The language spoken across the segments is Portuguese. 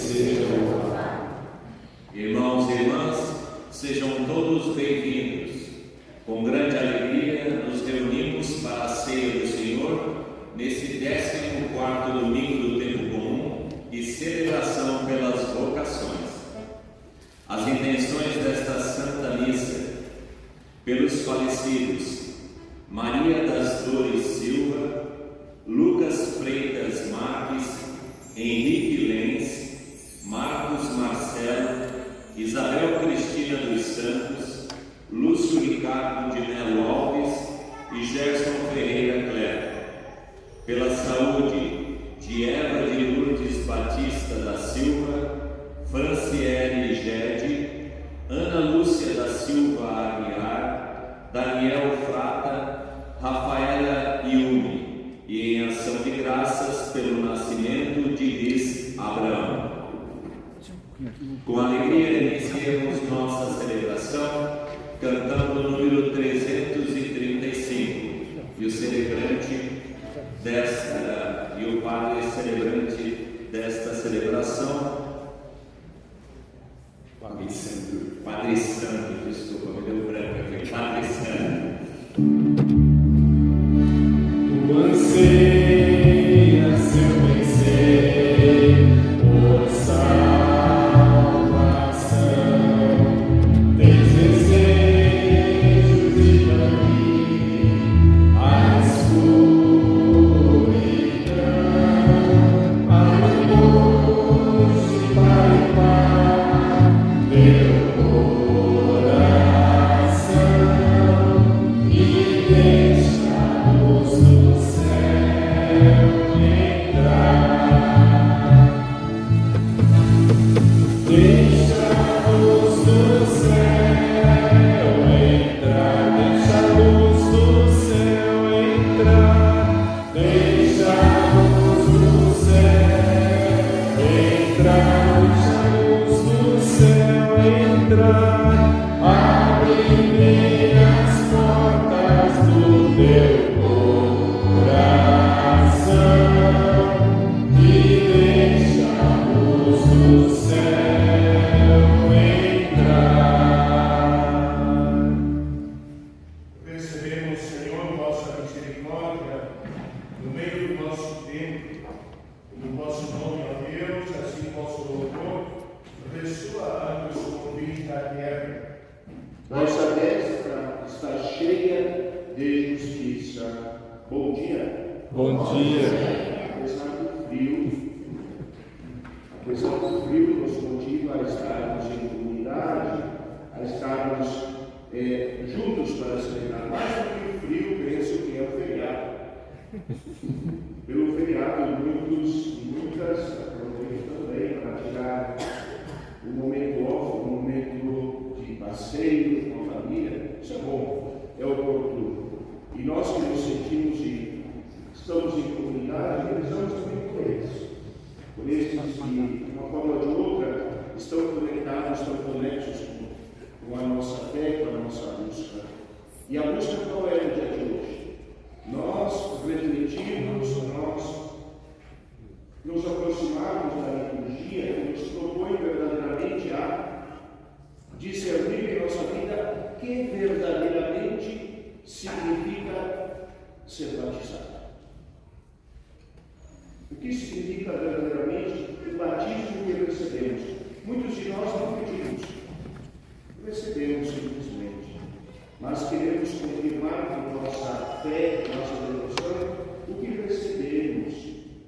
seja louvado. Irmãos e irmãs, sejam todos bem-vindos. Com grande alegria nos reunimos para a ceia do Senhor, nesse 14º domingo do tempo comum e celebração pelas vocações. As intenções desta Santa Missa: pelos falecidos Maria das Dores Silva, Lucas Freitas Marques, Henrique Lenz, Marcos Marcelo, Isabel Cristina dos Santos, Lúcio Ricardo de Melo Alves e Gerson Ferreira Cleber. Pela saúde de Eva de Lourdes Batista da Silva, Franciele Gede, Ana Lúcia da Silva Aguiar, Daniel Frata, Rafaela Yumi, e em ação de graças pelo nascimento de Liz Abraão. Com alegria iniciamos nossa celebração cantando o número 335, e o celebrante e o padre celebrante desta celebração, Padre Santo, desculpa, me deu branco aqui, Padre Santo. Tu anseias seu vencer por salvação, tens desejos de banir a escuridão, a luz de Pai e Pai, teu coração, e deixa a luz do céu entrar. Deixa a luz do céu entrar, deixa a luz do céu entrar, deixa a luz do céu entrar, deixa a luz do céu entrar, abre as portas do teu coração e deixa a luz do céu entrar. Recebemos, Senhor, vossa misericórdia no meio do nosso tempo, no vosso nome, ó Deus, assim vosso louvor ressoa nos confins da terra. Vossa destra está cheia de justiça. Bom dia. Bom dia. Apesar do frio nos motiva a estarmos em comunidade, a estarmos juntos para celebrar. Mais do que o frio, penso que é o feriado. Pelo feriado, muitas aproveitam também para tirar um momento off, um momento de passeio com a família. Isso é bom, é oportuno. E nós que nos sentimos e estamos em comunidade, rezamos também por eles. Por esses que, de uma forma ou de outra, estão conectados, estão conexos com a nossa fé, com a nossa busca. E a busca qual é no dia de hoje? Nós refletirmos, nós nos aproximarmos da liturgia que nos propõe verdadeiramente a discernir em nossa vida o que verdadeiramente significa ser batizado. O que significa verdadeiramente o batismo que recebemos? Muitos de nós não pedimos, recebemos simplesmente, mas queremos confirmar com nossa fé, nossa devoção, o que recebemos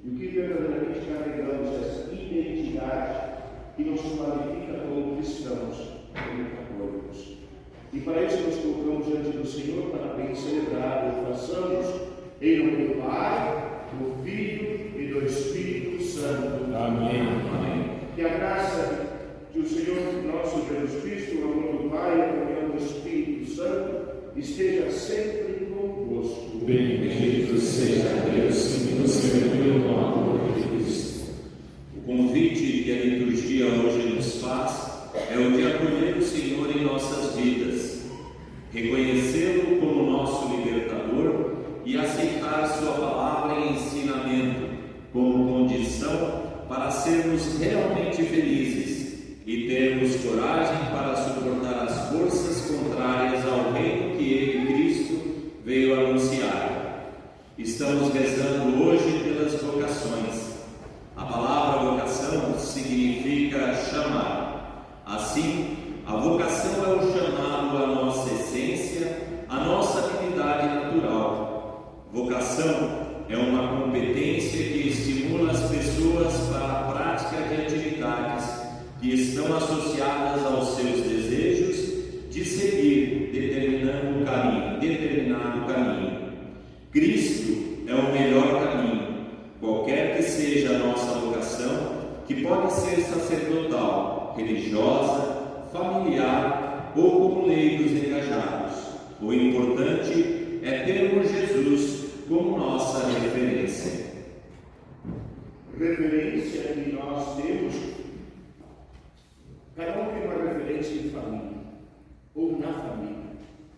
e o que verdadeiramente carregamos, essa identidade que nos qualifica como cristãos, como católicos. E para isso nos colocamos diante do Senhor para bem celebrar e façamos em nome do Pai, do Filho e do Espírito Santo. Amém. Amém. Que a graça de o Senhor nosso Jesus Cristo, o amor do Pai e a comunhão do Espírito Santo esteja sempre convosco. Bendito seja Deus que nos reuniu no amor de Cristo. O convite que a liturgia hoje nos faz é o de acolher o Senhor em nossas vidas, reconhecê-lo como nosso libertador e aceitar sua palavra e ensinamento como condição para sermos realmente felizes e termos coragem para suportar as forças contrárias ao reino que Ele, Cristo, veio anunciar. Estamos rezando hoje pelas vocações. A palavra vocação significa chamar. Assim, a vocação é o chamado à nossa essência, à nossa atividade natural. Vocação é uma competência que estimula as pessoas para a prática de atividades que estão associadas aos seus desejos de seguir determinado caminho. Cristo é o melhor caminho, qualquer que seja a nossa vocação, que pode ser sacerdotal, religiosa, familiar ou como leigos engajados. O importante é termos Jesus como nossa referência. Referência que nós temos, cada um tem uma referência em família, ou na família.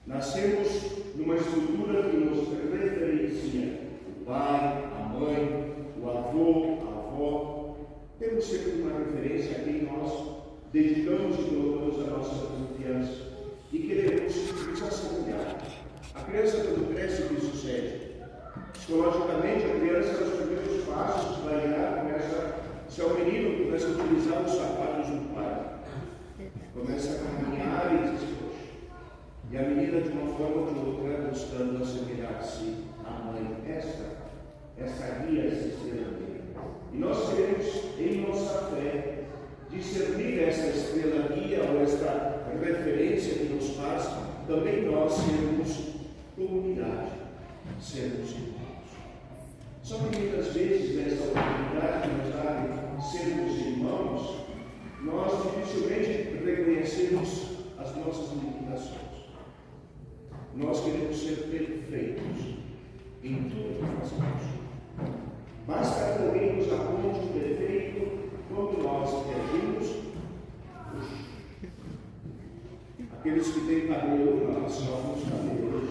Nascemos numa estrutura que nos referencia o pai, a mãe, o avô, a avó. Temos sempre uma referência a quem nós dedicamos e doamos a nossa confiança e queremos nos assemelhar. A criança, quando cresce, o que sucede? Psicologicamente, a criança, nos primeiros passos, vai lá, se é um menino, começa a utilizar os sapatos do pai, começa a caminhar e diz, poxa. E a menina, de uma forma ou de outra, buscando assemelhar-se à mãe. Esta guia, essa estrela guia. E nós queremos, em nossa fé, discernir esta estrela guia ou esta referência que nos faz também nós sermos comunidade, sermos irmãos. Só que muitas vezes, nessa oportunidade que nos dá sermos irmãos, nós dificilmente reconhecemos as nossas limitações. Nós queremos ser perfeitos em tudo que fazemos. Basta que alguém nos aponte um defeito quando nós reagimos. Aqueles que têm cabelo, nós somos cabelos.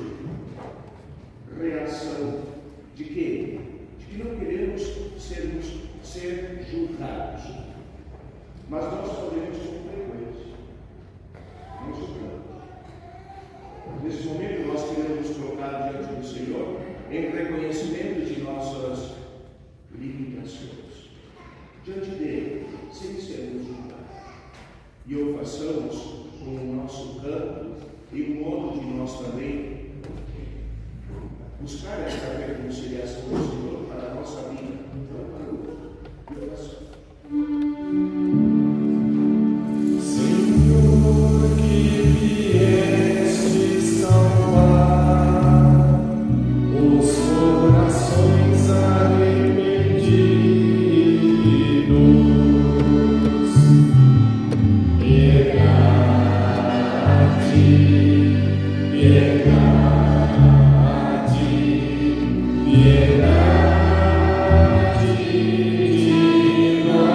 Reação de quê? De que não queremos ser julgados. Mas nós podemos com frequência. Não julgamos. Nesse momento nós queremos colocar diante do Senhor em reconhecimento de nossas limitações. Diante dele, sem sermos julgados. E o façamos com o nosso canto e o modo de nós também buscar esta reconciliação do Senhor para a nossa vida, não para o outro. Senhor, que vieste salvar os corações arrependidos, piedade, piedade de nós.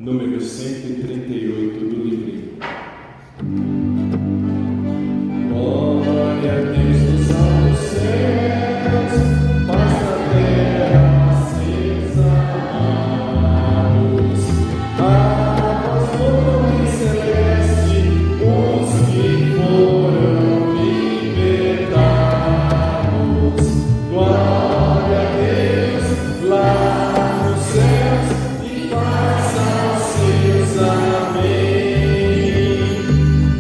número 138 do livrinho. Glória a Deus nos altos céus, paz na terra, seus amados. A voz do nome celeste, os que foram libertados. Glória a Deus lá nos céus e paz aos seus. Amém.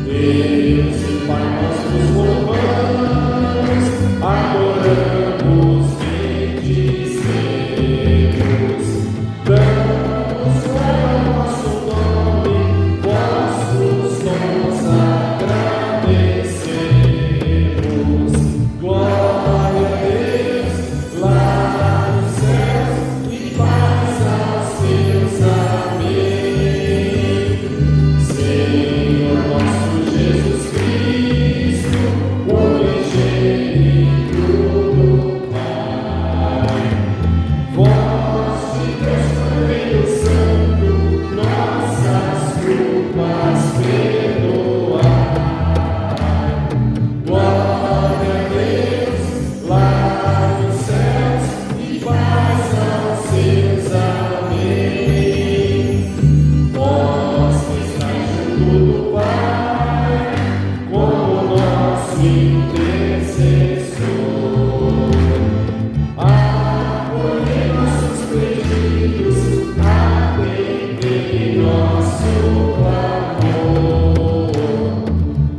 Deus e Pai, nós nos louvamos, adoramos, bendizemos, damos glória ao vosso nome, vossos dons agradecemos. Glória a Deus lá nos céus e paz aos seus. Amém. Senhor nosso Jesus Cristo, o unigênito do Pai, vós de Deus Cordeiro Santo, nossas culpas perdoai. Glória a Deus lá nos céus e paz aos seus. Amém. Vós que estáis junto do Pai, como nosso intercessor, acolhei nossos pedidos, atendei nosso clamor.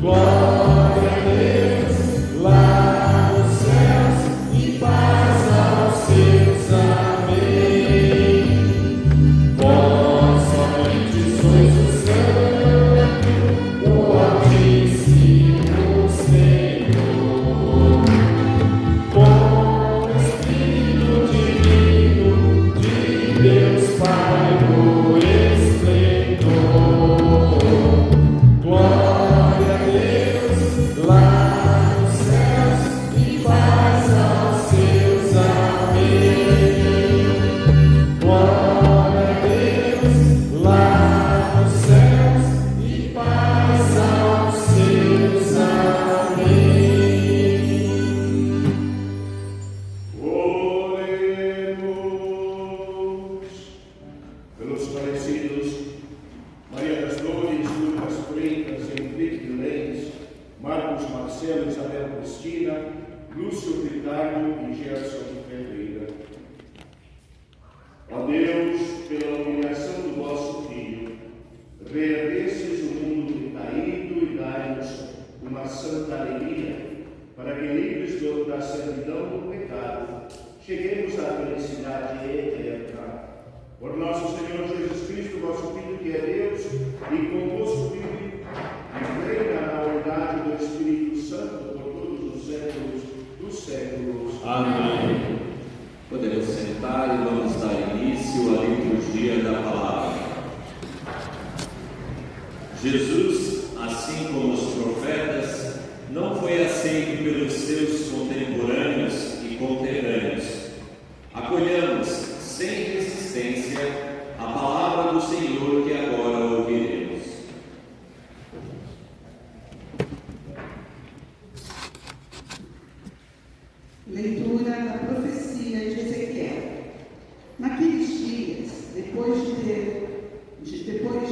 Glória a Deus lá nos céus e paz aos seus. Amém. Vós somente sois o Santo, o Altíssimo Senhor, com o Espírito Divino de Deus Pai no esplendor. Glória a Deus lá nos céus e paz aos seus. Amém. Glória a Deus lá nos céus e paz aos seus. Amém. Oremos pelos falecidos Maria das Dores, Lucas Freitas, Henrique Vilens, Marcos Marcelo, Isabel Cristina, Lúcio Ricardo e Gerson Ferreira. Ó Deus, pela humilhação do vosso Filho, reerguestes o mundo caído e dai-nos uma santa alegria, para que, livres da servidão do pecado, cheguemos à felicidade eterna. Por nosso Senhor Jesus Cristo, vosso Filho, que é Deus, e convosco vive e reina na unidade do Espírito Santo por todos os séculos dos séculos. Amém. Podemos sentar e vamos dar início à liturgia da palavra. Jesus, assim como os profetas, não foi aceito pelos seus contemporâneos e conterrâneos. Acolhamos, sem resistência, a palavra do Senhor que agora ouviremos. Leitura da profecia de Ezequiel. Naqueles dias, depois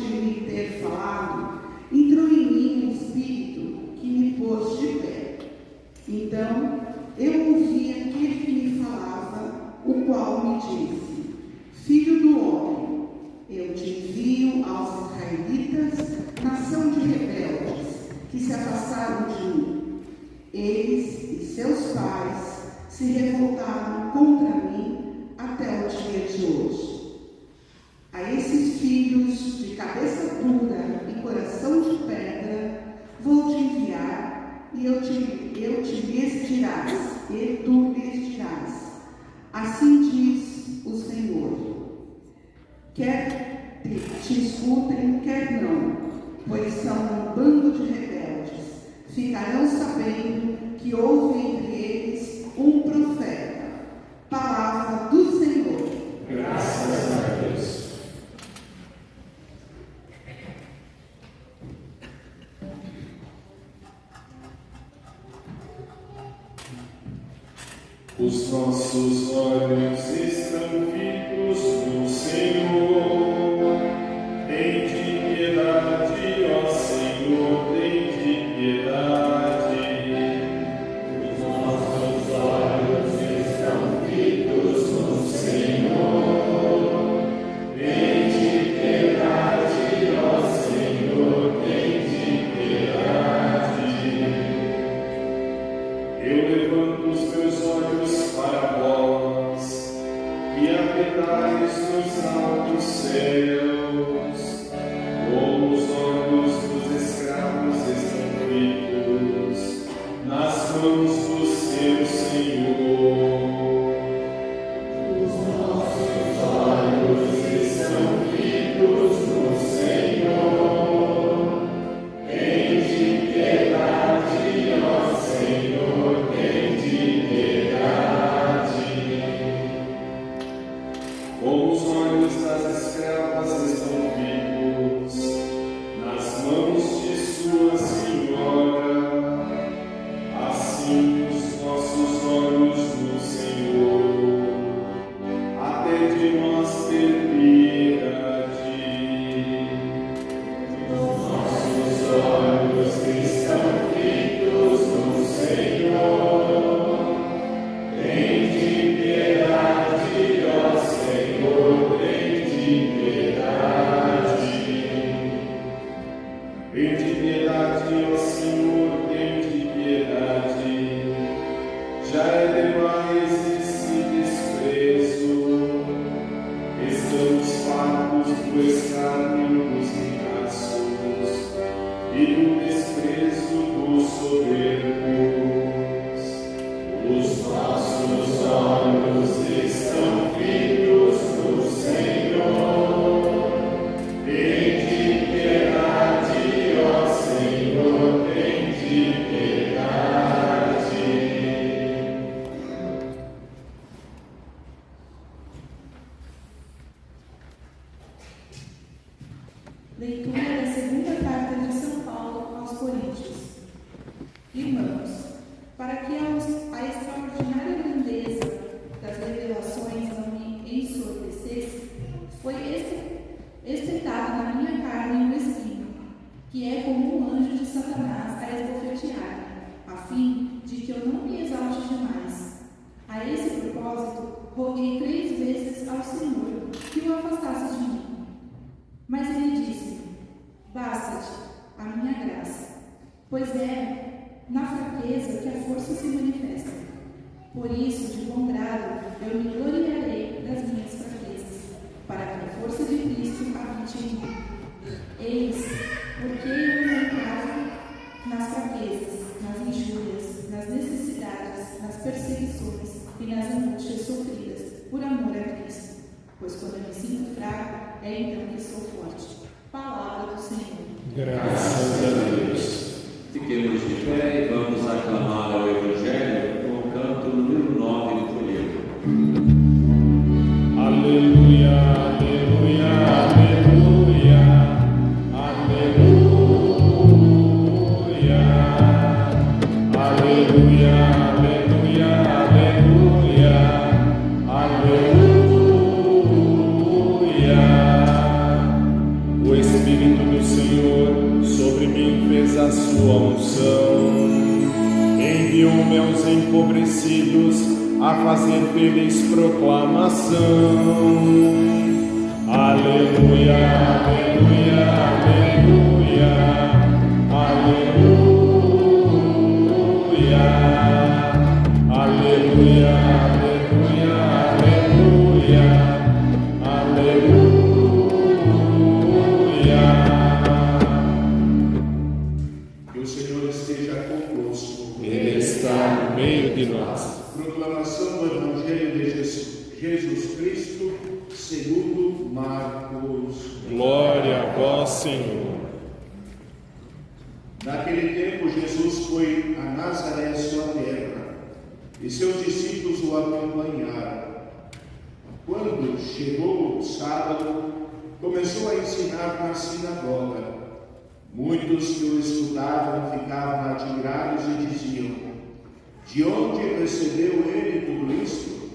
de me ter falado, entrou em mim um espírito que me pôs de pé. Então, eu ouvi aquele que me falava, o qual me disse: Filho do homem, eu te envio aos israelitas, nação de rebeldes, que se afastaram de mim. Eles e seus pais se revoltaram contra mim até o dia de hoje. A esses filhos de cabeça dura e coração de pedra vou te enviar, e lhes dirás, e tu lhes dirás: assim diz o Senhor. Quer te escutem, quer não, pois são um bando de rebeldes. Ficarão sabendo que houve entre eles um profeta. Palavra do Senhor. Graças a Deus. Os nossos olhos estão fitos no Senhor. Tende piedade, ó Senhor, tende piedade. Os nossos olhos estão fitos no Senhor. Tende piedade, ó Senhor, tende piedade. Eu levanto os meus olhos para vós, que habitais nos altos céus. Como os olhos dos escravos estão fitos nas mãos do seu Senhor. Os nossos olhos estão fitos no Senhor. Tende piedade, ó Senhor, tende piedade. Como os olhos das escravas estão fitos nas mãos de sua Senhora, assim os nossos olhos no Senhor, até de nós ter piedade. Nossos olhos estão fitos no Senhor. Tende piedade, ó Senhor, tende piedade. Tende piedade, ó Senhor, tende piedade. Já é demais esse desprezo. Estamos fartos do escárnio dos ricaços e do desprezo dos soberbos. Os nossos olhos estão fitos no Senhor. Tende piedade, ó Senhor, tende piedade. Leitura da segunda carta de São Paulo aos Coríntios. Irmãos, para que a extraordinária grandeza das revelações não me ensurdecesse, foi espetado na minha carne um espinho, que é como um anjo de Satanás a esbofetear, a fim de que eu não me exalte demais. A esse propósito, roguei 3 vezes ao Senhor que o afastasse de mim. Mas ele disse: basta-te a minha graça, pois é na fraqueza que a força se manifesta. Por isso, de bom grado, eu me gloriarei das minhas fraquezas, para que a força de Cristo habite em mim. Eis porque eu me encargo nas fraquezas, nas injúrias, nas necessidades, nas perseguições e nas angústias sofridas por amor a Cristo. Pois quando eu me sinto fraco, é então que sou forte. Palavra do Senhor. Graças a Deus. Fiquemos de pé e vamos aclamar ao Evangelho com o canto número 9 do folheto. Aleluia, aleluia, aleluia, aleluia, aleluia, aleluia, aleluia, aleluia. O Espírito do Senhor sobre mim fez a sua unção, enviou-me aos empobrecidos a fazer feliz proclamação. Aleluia, aleluia, aleluia, aleluia, aleluia, aleluia, aleluia, aleluia. Que o Senhor esteja conosco. Ele está no meio de nós. Proclamação do Evangelho de Jesus Cristo, segundo Marcos. Glória a vós, Senhor. Naquele tempo, Jesus foi a Nazaré, sua terra, e seus discípulos o acompanharam. Quando chegou o sábado, começou a ensinar na sinagoga. Muitos que o escutavam ficavam admirados e diziam: De onde recebeu ele tudo isso?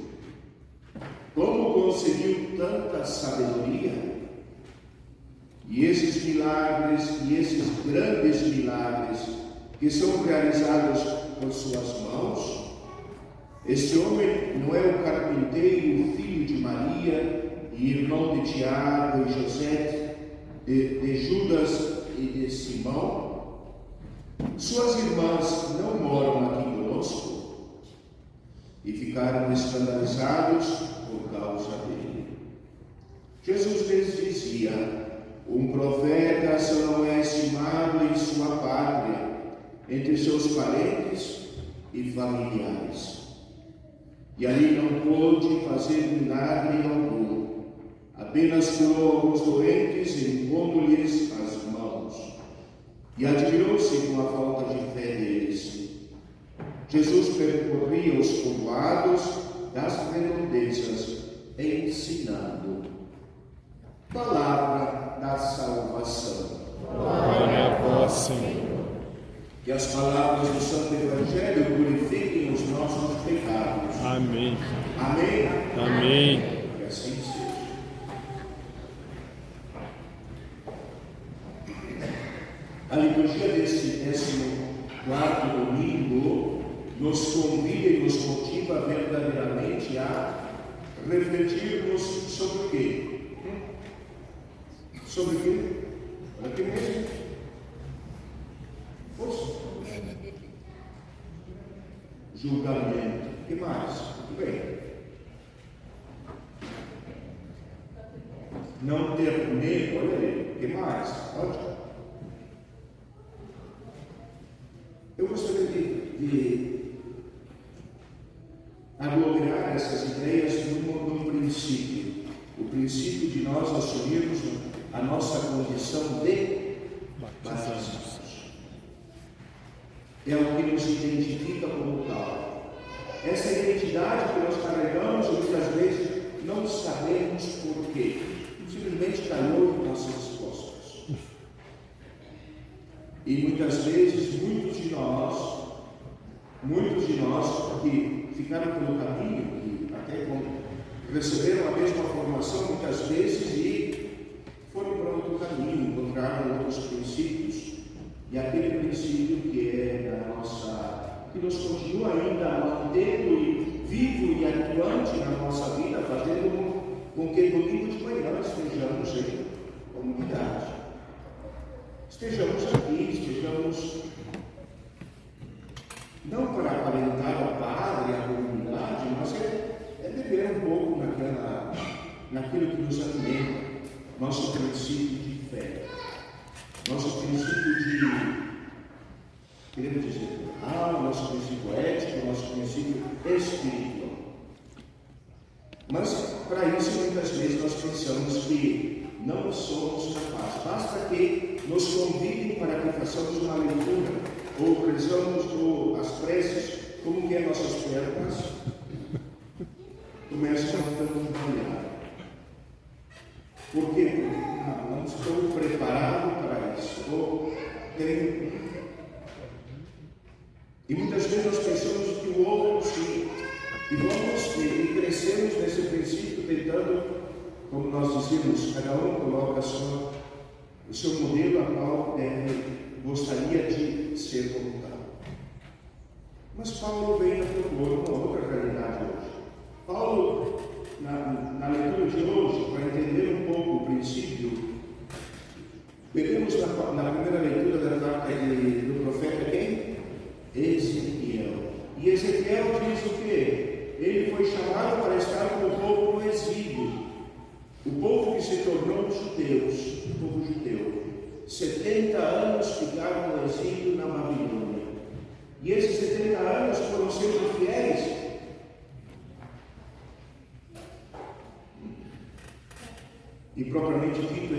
Como conseguiu tanta sabedoria? E esses milagres, e esses grandes milagres que são realizados por suas mãos, este homem não é o carpinteiro, filho de Maria, e irmão de Tiago e José, de Judas e de Simão? Suas irmãs não moram aqui conosco? E ficaram escandalizados por causa dele. Jesus lhes dizia: um profeta só não é estimado em sua pátria, entre seus parentes e familiares. E ali não pôde fazer milagre algum, apenas curou alguns doentes, impondo-lhes as mãos. E admirou-se com a falta de fé deles. Jesus percorria os povoados das redondezas, ensinando. Palavra da salvação. Glória a vós, Senhor. Que as palavras do Santo Evangelho purifiquem os nossos pecados. Amém. Amém? Amém. Que assim seja. A liturgia desse 14º domingo nos convida e nos motiva verdadeiramente a refletirmos sobre o quê? Sobre o quê? Olha aqui mesmo. Poxa. Julgamento. O que mais? Muito bem. Não ter medo. Olha aí. O que mais? Pode. Eu gostaria de aglomerar essas ideias num princípio. O princípio de nós assumirmos a nossa condição de batizados. É o que nos identifica como tal. Essa identidade que nós carregamos, muitas vezes não sabemos por quê. Simplesmente caiu em nossas costas. E muitas vezes, muitos de nós que ficaram pelo caminho, que até receberam a mesma formação muitas vezes e foram para outro caminho, encontraram outros princípios. E aquele princípio que é da nossa, que nos continua ainda mantendo vivo e atuante na nossa vida, fazendo com que domingo de manhã estejamos em comunidade. Estejamos aqui, estejamos não para aparentar ao padre, à comunidade, mas é beber um pouco naquilo que nos alimenta, nosso princípio de fé. Nosso princípio queremos dizer, nosso princípio ético, nosso princípio espiritual. Mas, para isso, muitas vezes nós pensamos que não somos capazes. Basta que nos convidem para que façamos uma leitura, ou rezamos as preces, como que as nossas pernas começam a trabalhar. Por quê? Porque não estou preparado para isso. E muitas vezes nós pensamos que o outro sim. E vamos e crescemos nesse princípio, tentando, como nós dizemos, cada um coloca o seu modelo a qual gostaria de ser como tal. Mas Paulo vem a propor uma outra realidade hoje. Paulo, na leitura de hoje, para entender um pouco o princípio, pegamos na primeira leitura da carta do profeta quem? Ezequiel. E Ezequiel diz o quê? Ele foi chamado para estar com o povo no exílio. O povo que se tornou judeus, o povo judeu. 70 anos ficaram no exílio na Babilônia. E esses 70 anos foram sempre fiéis. E propriamente dito,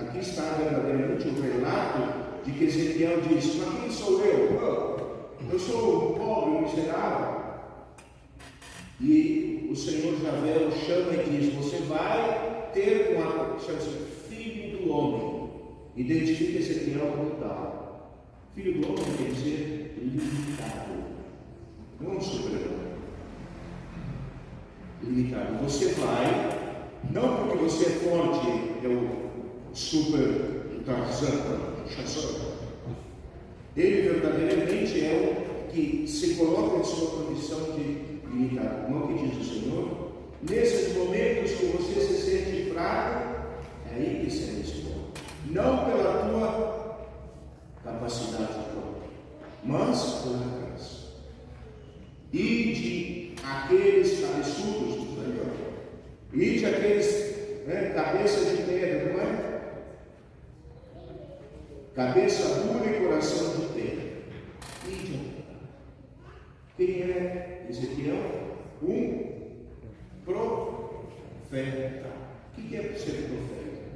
aqui está verdadeiramente o relato de que Ezequiel diz: mas quem sou eu? Eu sou um pobre, miserável. E o Senhor Javé o chama e diz: você vai ter chama-se filho do homem. Identifica Ezequiel como tal. Filho do homem quer dizer limitado. não um super-herói limitado. Você vai, não porque você é forte, é o super Tarzan, Chassor. Ele verdadeiramente é o que se coloca em sua condição de limitado. Não que diz o Senhor. Nesses momentos que você se sente fraco, é aí que se responde. Não pela tua capacidade própria, mas pela graça. E de aqueles cabeçudos, e de aqueles cabeça de pedra, não é? Cabeça dura e coração de pedra. E de quem é Ezequiel? Um profeta. O que é ser profeta?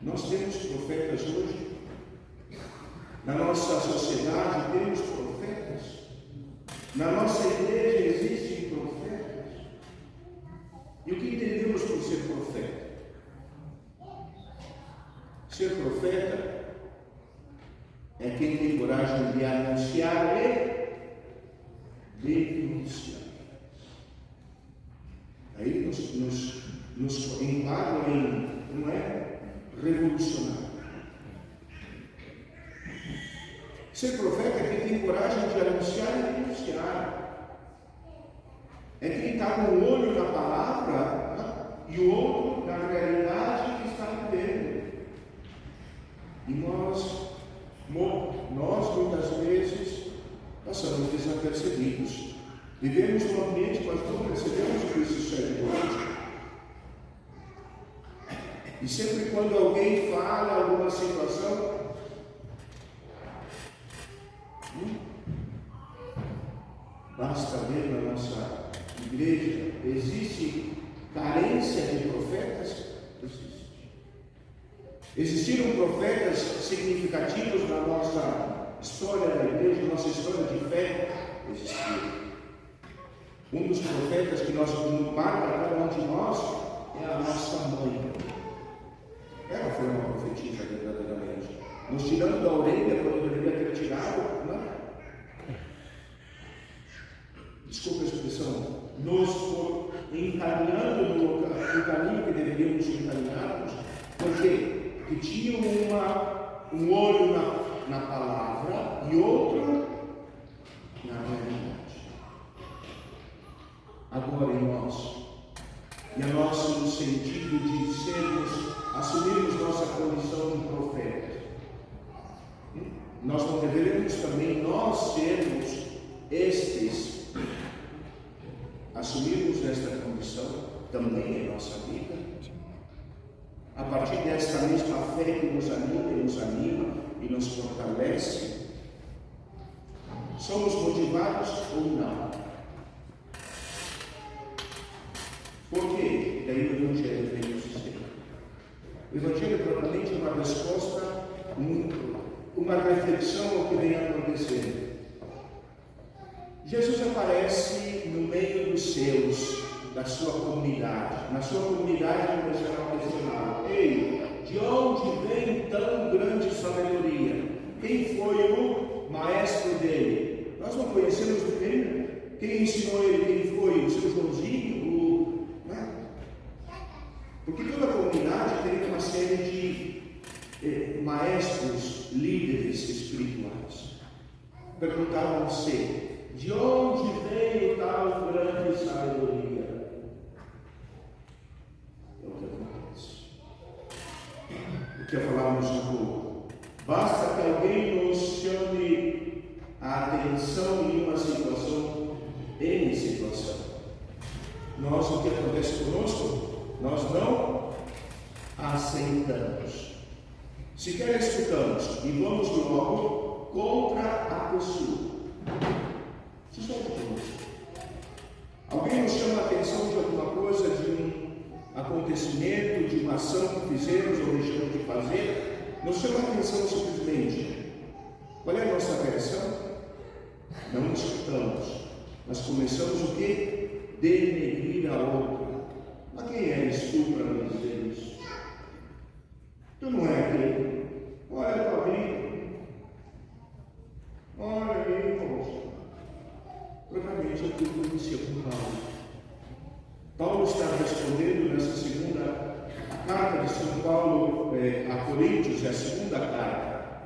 Nós temos profetas hoje. Na nossa sociedade temos profetas. Na nossa igreja existem profetas. E o que entendemos por ser profeta? Ser profeta é quem tem coragem de anunciar e denunciar. Aí nos enquadram em, não é? Revolucionário. Ser profeta é quem tem coragem de anunciar e denunciar. É quem está com um olho na palavra e o outro na realidade que está vivendo. E nós muitas vezes passamos desapercebidos. Vivemos num ambiente, mas não percebemos que isso sucede hoje. E sempre quando alguém fala alguma situação, basta ver na nossa igreja, existe carência de profetas? Existe. Existiram profetas significativos na nossa história da igreja, nossa história de fé? Existiram. Um dos profetas que nós marca cada um de nós é a nossa mãe. Ela foi uma profetisa verdadeiramente. Nos tirando da orelha quando deveria ter tirado, não? Desculpa a expressão. Nos encaminhando no caminho que deveríamos encaminharmos. Por quê? Porque tinham um olho na palavra e outro na realidade. Agora em nós, e a nosso no sentido de assumirmos nossa condição de profeta, nós não deveremos também nós sermos estes, assumirmos esta condição também em nossa vida, a partir desta mesma fé que nos anima e nos fortalece. Somos motivados ou não? Por quê? Daí o Evangelho vem nos dizer. O Evangelho propriamente é uma resposta, uma reflexão ao que vem acontecendo. Jesus aparece no meio dos seus, da sua comunidade. Na sua comunidade começaram a questionar: ei, de onde vem tão grande sabedoria? Quem foi o maestro dele? Nós não conhecemos quem ensinou ele, quem foi? O seu Joãozinho? Porque toda a comunidade tem uma série de maestros, líderes espirituais. Perguntavam-se: de onde veio tal grande sabedoria? É o que acontece. O que falamos há pouco. Basta que alguém nos chame a atenção em uma situação, em situação. Nós, o que acontece conosco? Nós não aceitamos. Sequer escutamos e vamos logo contra a pessoa. Isso é conosco. Alguém nos chama a atenção de alguma coisa, de um acontecimento, de uma ação que fizemos ou deixamos de fazer, nos chama a atenção simplesmente. Qual é a nossa reação? Não escutamos. Nós começamos o quê? Denegrir a outra. Mas quem és tu para me dizer isso? Tu não é aquele. Olha a tua vida. Olha aí, moço. Paulo a Coríntios, é a segunda carta,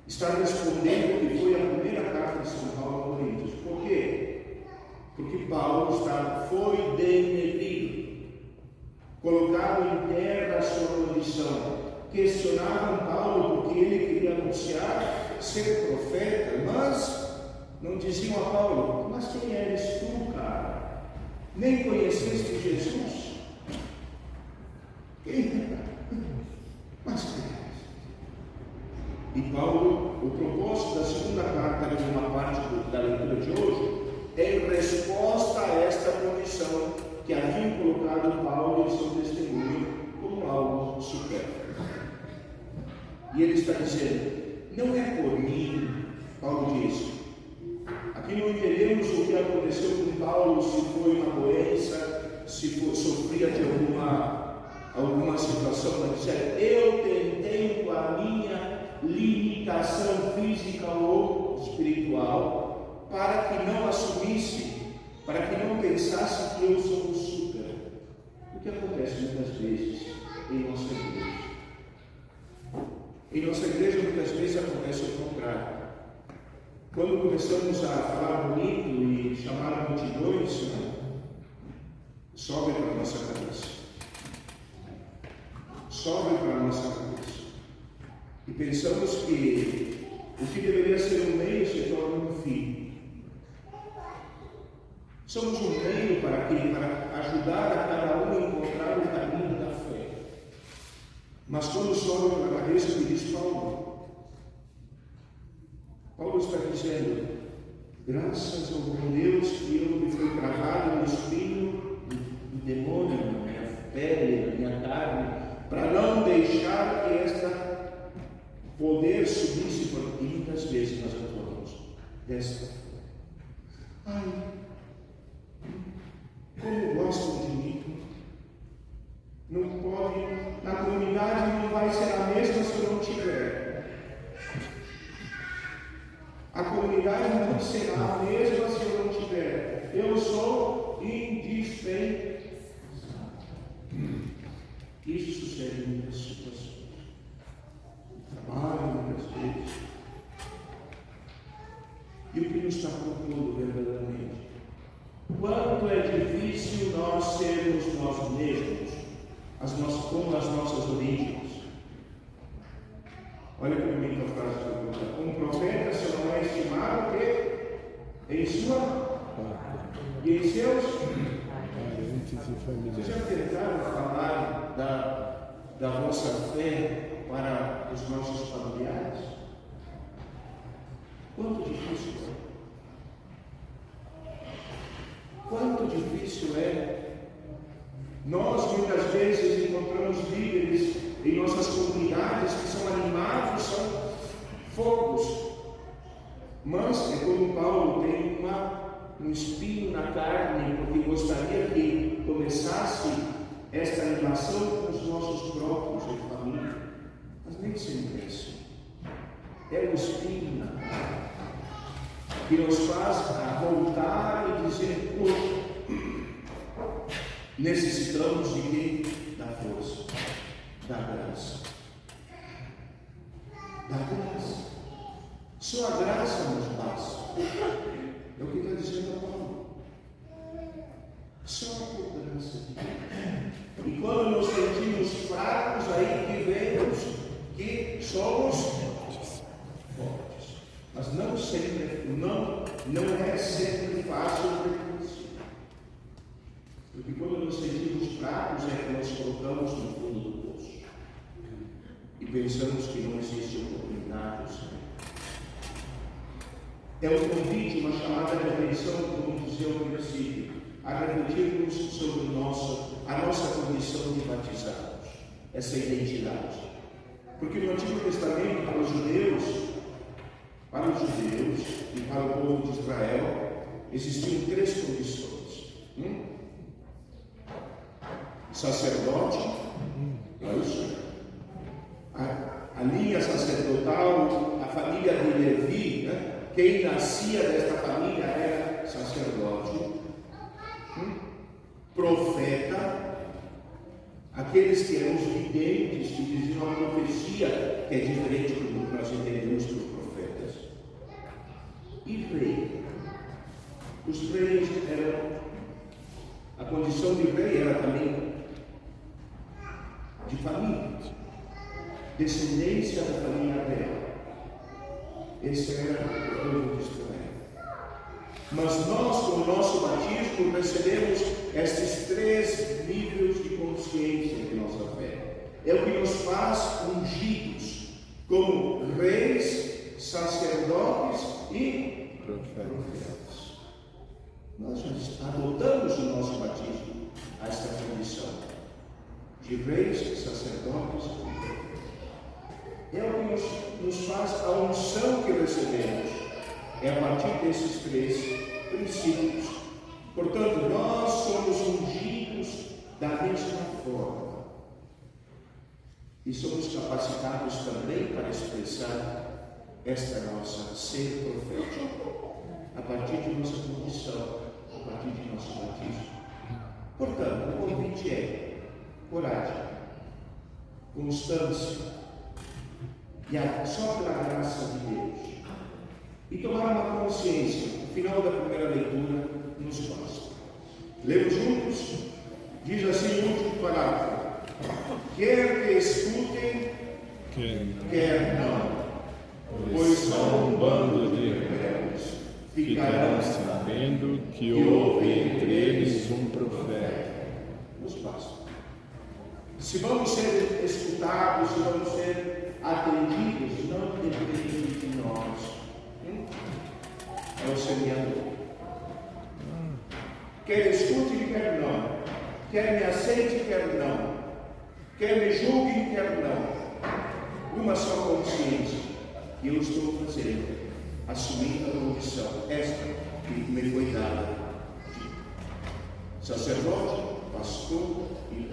está respondendo que foi a primeira carta de São Paulo a Coríntios. Por quê? Porque Paulo foi demitido, colocado em terra a sua condição. Questionavam Paulo porque ele queria anunciar ser profeta, mas não diziam a Paulo: mas quem eres tu, cara? Nem conheceste Jesus? Mas quem és? E Paulo, o propósito da segunda carta, de uma parte da leitura de hoje, é em resposta a esta condição que haviam colocado Paulo e seu testemunho como algo supérfluo. E ele está dizendo: não é por mim, Paulo diz. Aqui não entendemos o que aconteceu com Paulo, se foi uma doença, se sofria de alguma situação, mas dizer, eu tentei com a minha limitação física ou espiritual, para que não assumisse, para que não pensasse que eu sou um super. O que acontece muitas vezes em nossa igreja? Em nossa igreja muitas vezes acontece o contrário. Quando começamos a falar bonito e chamar multidões, sobe para a nossa cabeça. Sobe para a nossa cabeça. E pensamos que o que deveria ser um meio se torna um fim. Somos um meio para quê? Para ajudar a cada um a encontrar o caminho da fé. Mas quando sobe para a cabeça, que diz Paulo está dizendo: graças ao bom Deus que eu me fui cravado no espinho do demônio, na minha pele, na minha carne, para não deixar que esta poder subisse por mim. Muitas vezes nós atuamos desta forma. Ai, como gostam de mim. Não pode, na comunidade não vai ser a mesma se eu não tiver. A comunidade não será a mesma se eu não tiver. Eu sou indispensável. Isso sucede em muitas situações. Trabalho muitas vezes. E o que nos está propondo verdadeiramente? Quanto é difícil nós sermos nós mesmos, como as nossas origens. Olha que bonita a frase que eu vou dar. Um profeta só não é estimado que em sua e em seus. Vocês já tentaram falar da vossa fé para os nossos familiares? Quanto difícil é? Quanto difícil é? Nós muitas vezes encontramos líderes em nossas comunidades que são animados, são fogos, mas é como Paulo tem um espinho na carne, porque gostaria que começasse esta animação com os nossos próprios em família, mas nem sempre é assim. É o espinho na carne que nos faz voltar e dizer: poxa, necessitamos de quê? Da força, da graça. Da graça. Só a graça nos basta. É o que está dizendo a Paulo. Só por graça de Deus. E quando nos sentimos fracos, aí que vemos que somos fortes. Mas não sempre, não é sempre fácil reconhecer. Porque quando nos sentimos fracos é que nos colocamos no fundo do poço. E pensamos que não existe oportunidade, Senhor. É um convite, uma chamada de atenção, como dizia ao princípio, a refletirmos sobre a nossa condição de batizados, essa identidade. Porque no Antigo Testamento, para os judeus e para o povo de Israel, existiam 3 condições. Sacerdote, a linha sacerdotal, a família de Levi, quem nascia desta família era sacerdote, profeta, aqueles que eram os videntes, que diziam a profecia, que é diferente do que nós entendemos dos profetas. E rei. Os reis eram, a condição de rei era também de família, descendência da família real. Esse era o povo de Israel. Mas nós, com o nosso batismo, recebemos estes 3 níveis de consciência de nossa fé. É o que nos faz ungidos como reis, sacerdotes e profetas. Nós já adotamos no nosso batismo esta condição de reis, sacerdotes e profetas. É o que nos faz a unção que recebemos. É a partir desses 3 princípios. Portanto, nós somos ungidos da mesma forma. E somos capacitados também para expressar esta nossa ser profético, a partir de nossa condição, a partir de nosso batismo. Portanto, o convite é coragem, constância, e só pela graça de Deus. E tomar uma consciência, no final da primeira leitura, nos basta. Lemos juntos? Diz assim o último parágrafo: quer que escutem, quer não, pois são um bando de rebeldes, ficarão sabendo que houve entre eles um profeta. Nos basta. Se vamos ser escutados, se vamos ser atendidos, não depende de nós. É o semeador. Quer escute, quer não. Quer me aceite, quer não. Quer me julgue, quer não. Uma só consciência. E eu estou fazendo, assumindo a condição, esta que me foi dada de sacerdote, pastor e rei.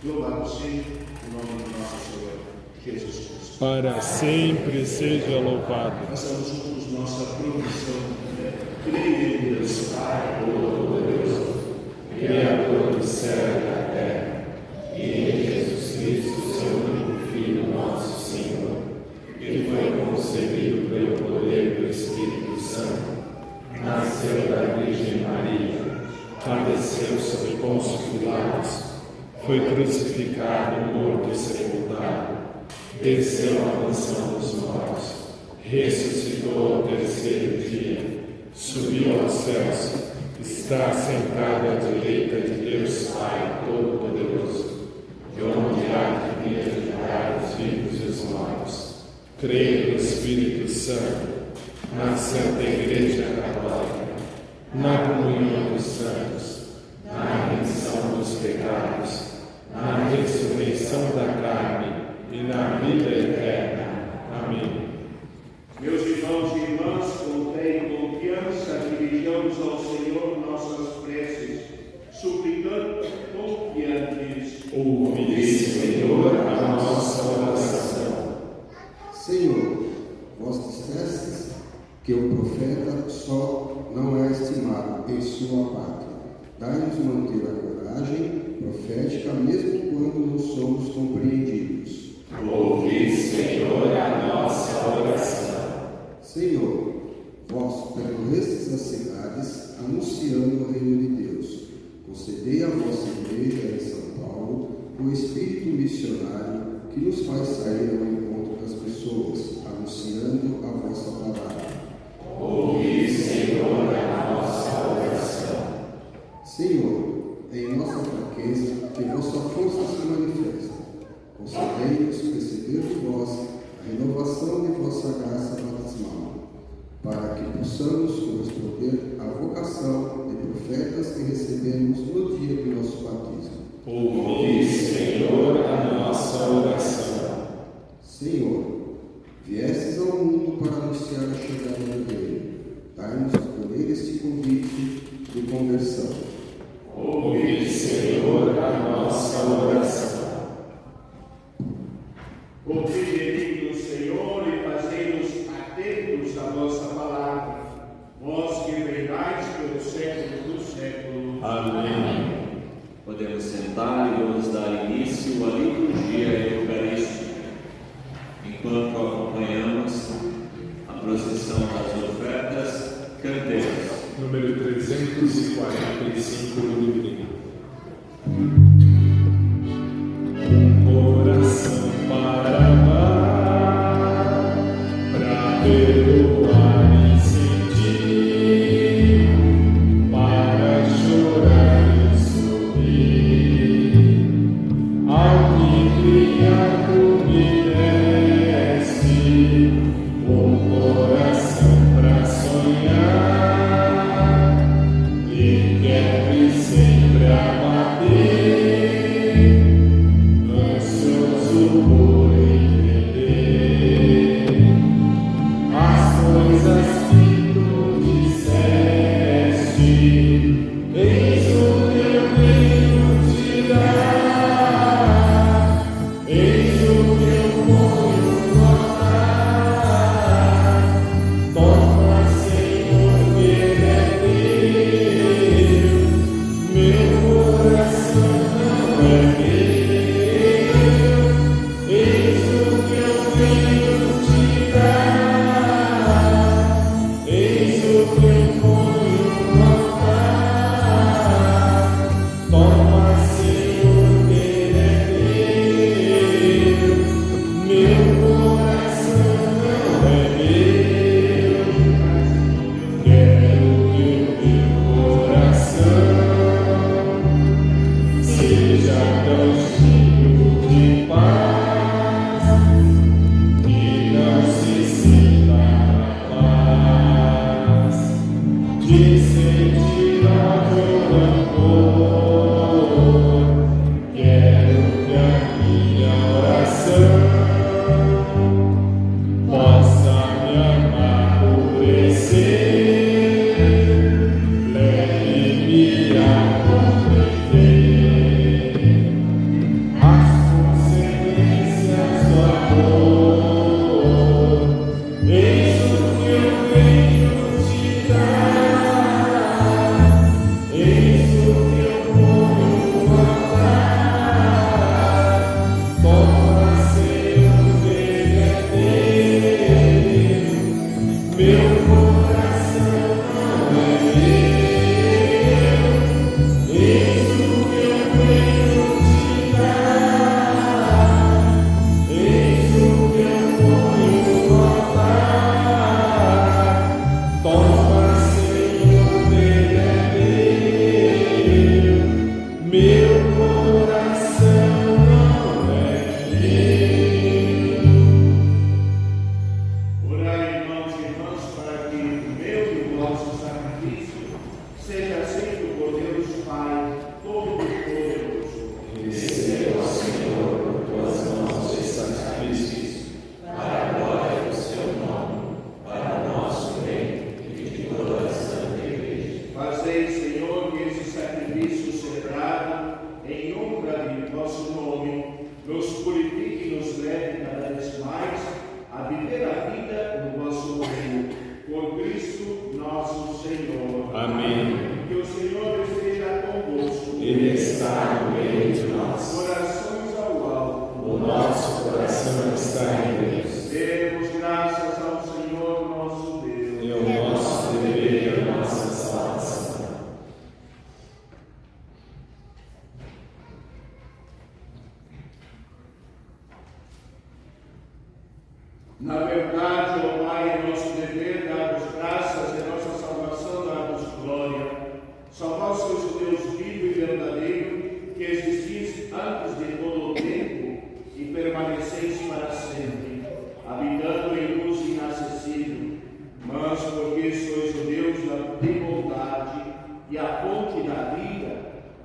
Louvado seja o nome do nosso Senhor Jesus Cristo. Para sempre seja louvado. Façamos juntos nossa profissão de fé. Creio em Deus, Pai Todo-Poderoso, Criador do céu e da terra, e em Jesus Cristo, seu único Filho, nosso Senhor, que foi concebido pelo poder do Espírito Santo, nasceu da Virgem Maria, padeceu sob Pôncio Pilatos, foi crucificado, morto e sepultado, desceu à mansão dos mortos, ressuscitou ao terceiro dia, subiu aos céus, está sentado à direita de Deus Pai Todo-Poderoso, de onde há de vir julgar os vivos e os mortos. Creio no Espírito Santo, na Santa Igreja Católica, na comunhão dos santos, na remissão dos pecados, na ressurreição da carne e na vida eterna. Amém. Meus irmãos e irmãs, com fé e confiança, dirijamos ao Senhor nossas preces, suplicando confiantes. Ouve, Senhor, a nossa oração. Senhor, vós dissestes que o profeta só não é estimado em sua pátria. Dai-nos manter a coragem profética, mesmo quando não somos compreendidos. Ouve, Senhor, a nossa oração. Senhor, vós percorrestes as cidades, anunciando o reino de Deus. Concedei à vossa igreja em São Paulo o espírito missionário que nos faz sair ao encontro das pessoas, anunciando a vossa palavra. Ouve, Senhor, a nossa oração. Senhor, em nossa fraqueza, que vossa força se manifesta. Concedei-nos receber de vós a renovação de vossa graça batismal, para que possamos corresponder à vocação de profetas que recebemos no dia do nosso batismo. Ouve, Senhor, a nossa oração. Senhor, viestes ao mundo para anunciar a chegada do Reino. Dai-nos acolher este convite de conversão. Ouve, Senhor, a nossa oração. Ouvi, Senhor, e fazei-nos atentos à vossa palavra, vós que reinais pelo século dos séculos. Amém. Podemos sentar e 345 livre. Coração para amar, para perdoar e sentir, para chorar e sorrir. Ao que criado me desse, coração para sonhar e quero sempre a bater, ansioso por entender as coisas que tu disseste. Eis o que eu venho te dar, eis o que eu ponho no altar. Toma, Senhor, que ele é teu, meu coração não é meu. Eis o que eu venho te dar, eis o que eu ponho no altar. Toma, Senhor, que ele é teu, meu coração não é meu. Quero que o meu coração seja tão cheio de paz que não se sinta capaz de sentir ódio ou rancor. Quero que a minha oração possa me amadurecer, leve-me a compreender as consequências do amor. Eis o que eu venho te dar, eis o que eu ponho no altar. Toma, Senhor, que ele é teu, meu coração não é meu. Eis o que eu venho te dar, eis o que eu ponho no altar. Toma, Senhor, que ele é teu, meu coração não é meu. Orai, irmãos e irmãs, para que o meu e o vosso sacrifício seja aceito por Deus Pai Todo-Poderoso. Receba, Senhor, por tuas mãos esses sacrifícios, para a glória do seu nome, para o nosso bem e de toda a Santa Igreja. Fazei, Senhor, que esse sacrifício celebrado em honra de vosso nome nos purifique e nos leve cada vez mais a viver a vida no vosso reino. Por Cristo nosso Senhor. Amém. Que o Senhor esteja convosco. Ele está no meio de nós. Corações ao alto. O nosso coração está em Deus. Demos graças ao Senhor nosso Deus. É o nosso dever e a nossa salvação. Na verdade, ó Pai, é nosso dever dar-vos graças e nossa salvação dar-vos glória. Só vós sois o Deus vivo e verdadeiro, que existis antes de todo o tempo e permaneceis para sempre, habitando em luz inacessível. Mas porque sois o Deus de bondade e a fonte da vida,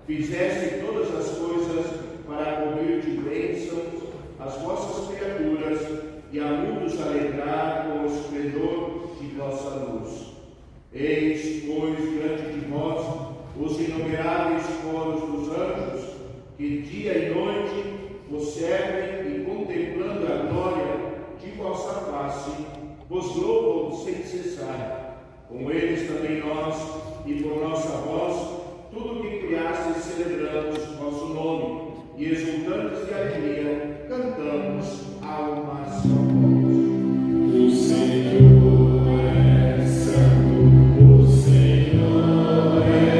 fizeste todas as coisas para cobrir de bênçãos as vossas criaturas e a muitos alegrar com o esplendor de vossa luz. Eis, pois, diante de vós os inumeráveis coros dos anjos, que dia e noite vos servem e, contemplando a glória de vossa face, vos louvam sem cessar. Com eles também nós, e por nossa voz, tudo que criastes celebramos vosso nome, e exultantes de alegria, cantamos a uma só voz. O Senhor é santo, o Senhor é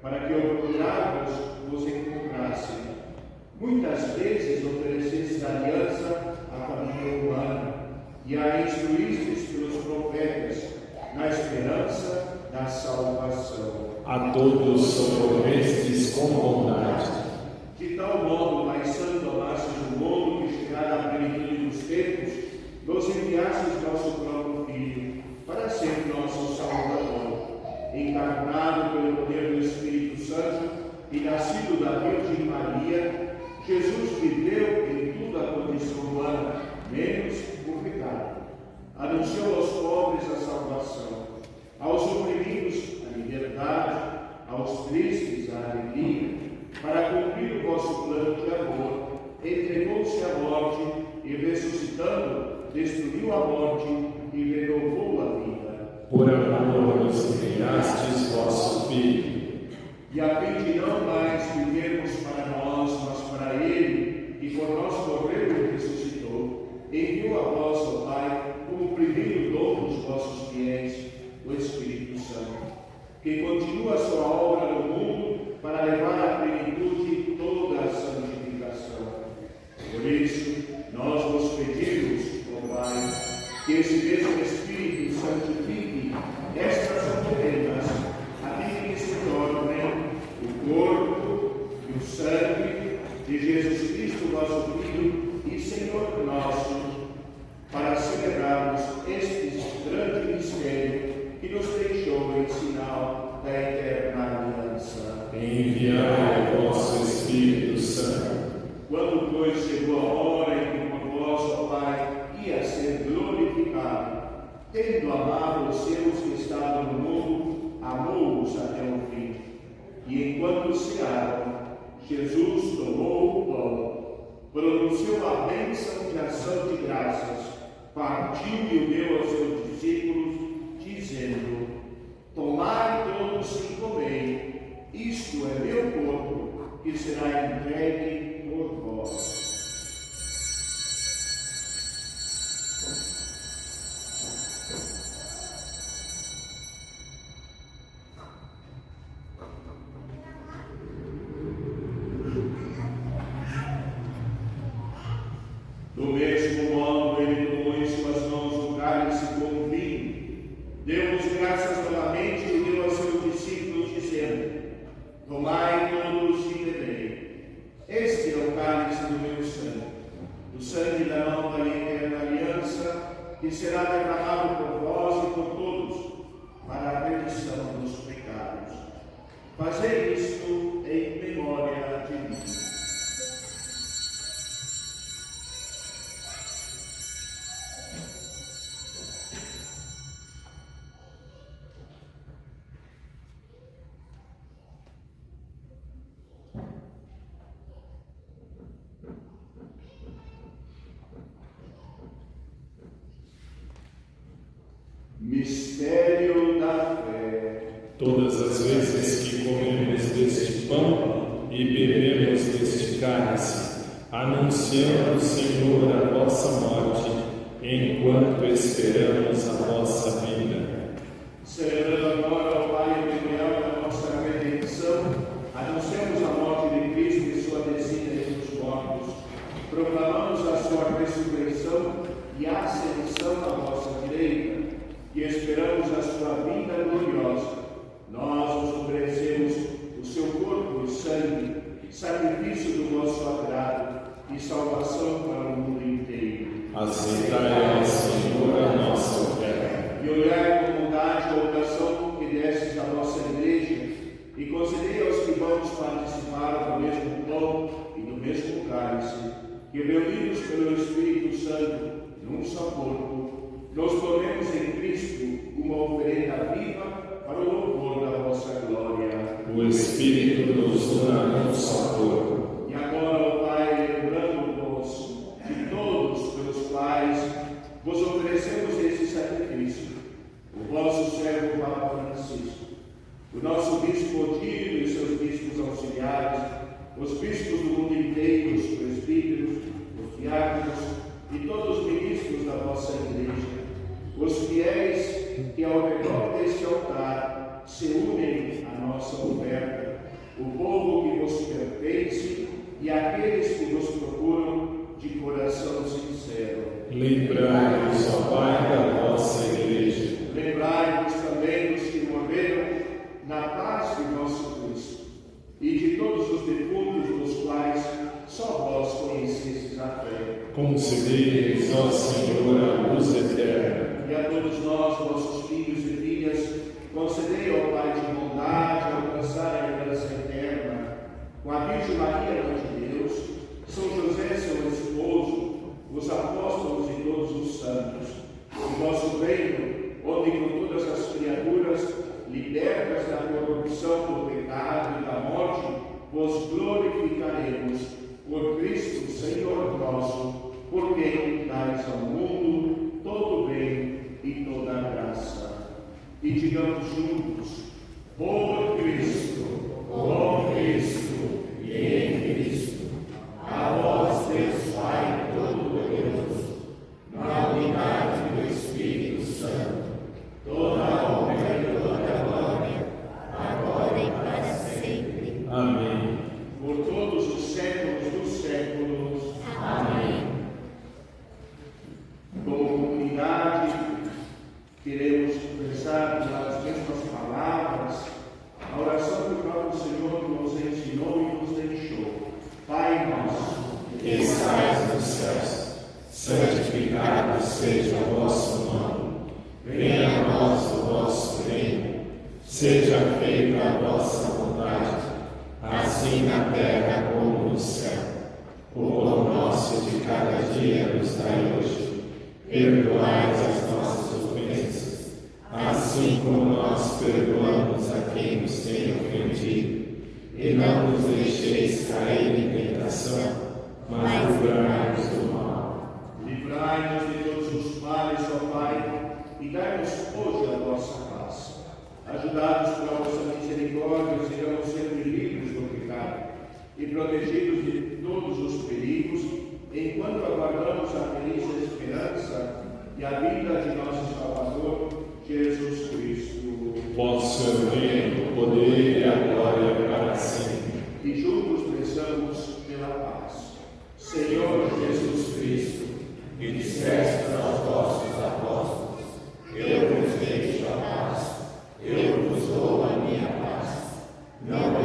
para que ao procurar-vos vos encontrasse. Muitas vezes oferecestes aliança à família humana e a instruístes pelos profetas, na esperança da salvação. A todos socorrestes com bondade. De tal modo, mais santo amastes o mundo que, chegada à plenitude dos tempos, nos enviastes nosso próprio Filho, para ser nosso Salvador, encarnado pelo poder do Espírito Santo e nascido da Virgem Maria. Jesus viveu em toda a condição humana, menos o pecado. Anunciou aos pobres a salvação, aos oprimidos a liberdade, aos tristes a alegria. Para cumprir o vosso plano de amor, entregou-se à morte e, ressuscitando, destruiu a morte e renovou a vida. Por amor nos enviastes vosso Filho. E a fim de não mais vivermos para nós, mas para Ele, e por nós morreu e ressuscitou, enviou a vós, ó Pai, como primeiro dom dos vossos fiéis, o Espírito Santo, que continua a sua obra no mundo para levar à plenitude toda a santificação. Por isso, nós vos pedimos, ó Pai, que esse mesmo Espírito santifique estas oferendas, a fim que se tornem o corpo e o sangue de Jesus Cristo, vosso Filho e Senhor nosso, para celebrarmos este grande mistério que nos deixou em sinal da eterna aliança. Enviai o vosso Espírito Santo. Quando, pois, chegou a hora em que por vós, ó Pai, ia ser glorificado, tendo amado os seus que estavam no mundo, amou-os até o fim. E enquanto cearam, Jesus tomou o pão, pronunciou a bênção de ação de graças, partiu e o deu aos seus discípulos, dizendo: tomai todos e comei, isto é meu corpo, que será entregue por vós. Do mesmo modo, ele tomou em suas mãos o cálice com vinho, deu-vos graças novamente e deu aos seus discípulos, dizendo: tomai todos e bebei. Este é o cálice do meu sangue, o sangue da nova e eterna aliança, que será derramado por vós e por todos, para a remissão dos pecados. Fazei isto em memória de mim. Mistério da fé. Todas as vezes que comemos deste pão e bebemos deste cálice, anunciamos, Senhor, a vossa morte, enquanto esperamos a vossa vinda. Celebrando agora, ó Pai, o memorial da nossa redenção, anunciamos a morte de Cristo e sua descida entre os mortos. Proclamamos a sua ressurreição e a ascensão à vossa direita, e esperamos a sua vinda gloriosa. Nós vos oferecemos o seu corpo e sangue, sacrifício do vosso agrado e salvação para o mundo inteiro. Aceitai, Senhor, a nossa oferta. E olhai com bondade a oração que destes à nossa igreja, e concedei aos que vamos participar do mesmo pão e do mesmo cálice, que reunidos pelo Espírito Santo num só corpo, nós tornemos em Cristo uma oferenda viva para o louvor da vossa glória. O Espírito nos dá um só corpo. E agora, ó Pai, lembrando-vos de todos pelos quais vos oferecemos esse sacrifício, o vosso servo Papa Francisco, o nosso bispo Otílio e seus bispos auxiliares, os bispos do mundo inteiro, os presbíteros, os diáconos e todos os ministros da vossa igreja, os fiéis que ao redor deste altar se unem à nossa oferta, Lembrai-vos, ó Pai, da vossa Igreja. Lembrai-vos também dos que morreram na paz de nosso Cristo, e de todos os defuntos dos quais só vós conhecestes a fé. Concedei-lhes, ó Senhor, a luz eterna. E a todos nós, vossos filhos e filhas, concedei, ó Pai de bondade, alcançar a herança eterna. Com a Virgem Maria, Mãe de Deus, São José, seu esposo, os apóstolos e todos os santos, o vosso reino, onde com todas as criaturas, libertas da corrupção do pecado e da morte, vos glorificaremos por Cristo, Senhor nosso, por quem dais ao mundo todo o bem e toda a graça. E digamos juntos: por Cristo, com Cristo e em Cristo, a vós, Deus Pai Todo-Poderoso, na unidade do Espírito Santo, toda a honra e toda a glória, agora e para sempre. Amém. Por todos os séculos dos séculos. Amém. Como comunidade, queremos rezar as mesmas palavras, a oração que o próprio Senhor nos ensinou e nos deixou. Pai nosso, Que estais nos céus, santificado seja o vosso nome. Venha a nós o vosso reino. Seja feita a vossa vontade, assim na terra como no céu. O pão nosso de cada dia nos dai hoje. Perdoai as nossas ofensas, assim como nós perdoamos a quem nos tem ofendido. E não nos deixeis cair em tentação, mas livrai-nos do mal. livrai-nos de todos os males, ó Pai, e dai-nos hoje a vossa paz. Ajudados pela vossa misericórdia, sejamos sempre livres do pecado e protegidos de todos os perigos, enquanto aguardamos a feliz esperança e a vinda de nosso Salvador, Jesus Cristo. Vosso é o reino, o poder e a glória para sempre. E juntos peçamos pela paz. Senhor Jesus Cristo, E disseste aos vossos apóstolos: Eu vos deixo a paz, eu vos dou a minha paz. Não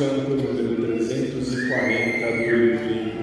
canto número 340 do livro.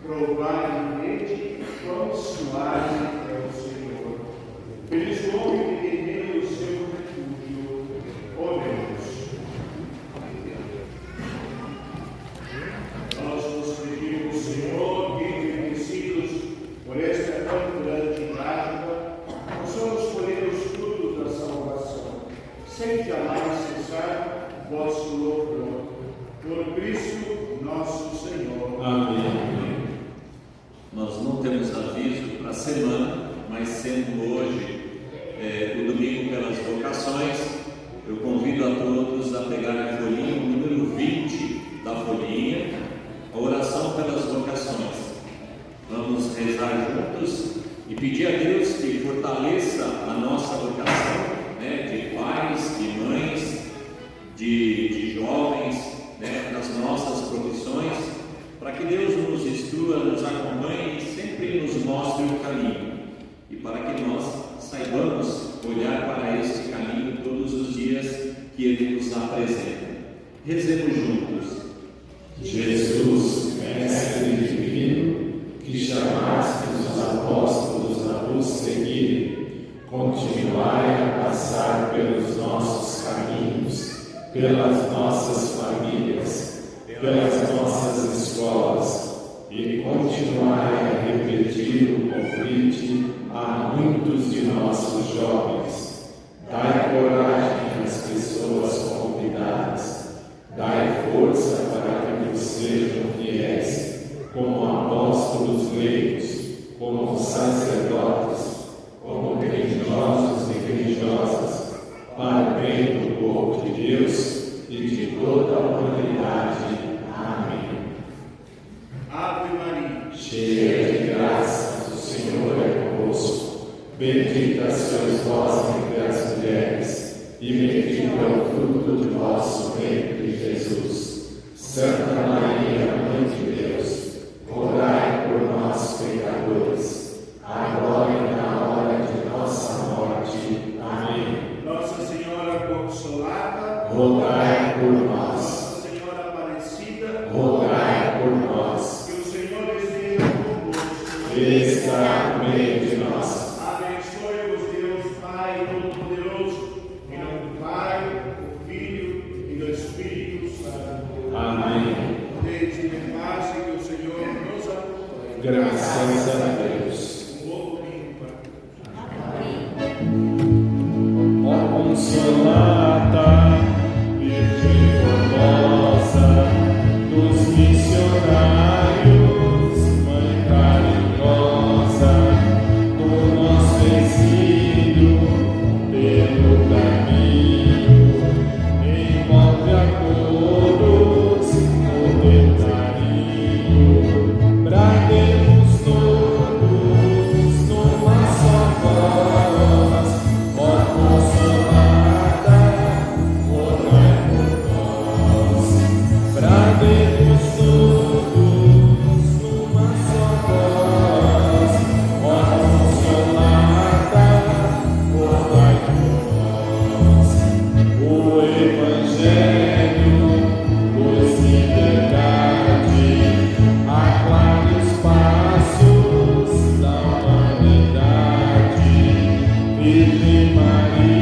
Provai e vede quão suave é o Senhor. Feliz o homem que tem nele o seu refúgio. Oremos. Nós nos pedimos, Senhor, que enriquecidos por esta tão grande dádiva, possamos colher os frutos da salvação, sem jamais cessar vosso louvor. Por Cristo nosso Senhor. Amém. domingo pelas vocações, eu convido a todos a pegarem a folhinha, o número 20 da folhinha, a oração pelas vocações. Vamos rezar juntos e pedir a Deus que fortaleça a nossa vocação, né, de pais, de mães, de jovens, né, nas nossas profissões, para que Deus nos instrua, nos acompanhe e sempre nos mostre o caminho, e para que nós saibamos olhar para este caminho todos os dias que Ele nos apresenta. Rezemos juntos. Jesus, Mestre divino, que chamaste os apóstolos a vos seguirem, continuai a passar pelos nossos caminhos, pelas nossas famílias, pelas nossas escolas, e continuai a repetir o convite a muitos de nossos jovens. Dai coragem às pessoas convidadas, dai força para que vos sejam fiéis, como apóstolos leigos, como sacerdotes, como religiosos e religiosas, para o bem do povo de Deus e de toda a humanidade. Amém. Ave Maria, cheia de graça, o Senhor é convosco. Bendita sois vós entre as mulheres, e bendito é o fruto do vosso ventre, Jesus. Santa Maria, Mãe de Deus, rogai por nós, pecadores, agora e na hora de nossa morte. Amém. Nossa Senhora Consolata, rogai por nós. Nossa Senhora Aparecida, rogai por nós. que o Senhor esteja convosco. Ele está no meio de nós. Abençoe-vos Deus Pai Todo-Poderoso, em nome do Pai, do Filho e do Espírito Santo. Amém. Deite em paz e que o Senhor nos acompanhe. Graças a Deus. Um bom domingo para todos. Ó Consolata, Virgem formosa, dos missionários, Mãe carinhosa, do nosso exílio, pelo caminho, envolve a todos o teu carinho, brademos todos numa só voz, ó Consolata, rogai por nós. Brademos todos numa só voz, ó Consolata, rogai por nós. O Evangelho nos liberdade, aclare os passos da humanidade. Virgem Maria,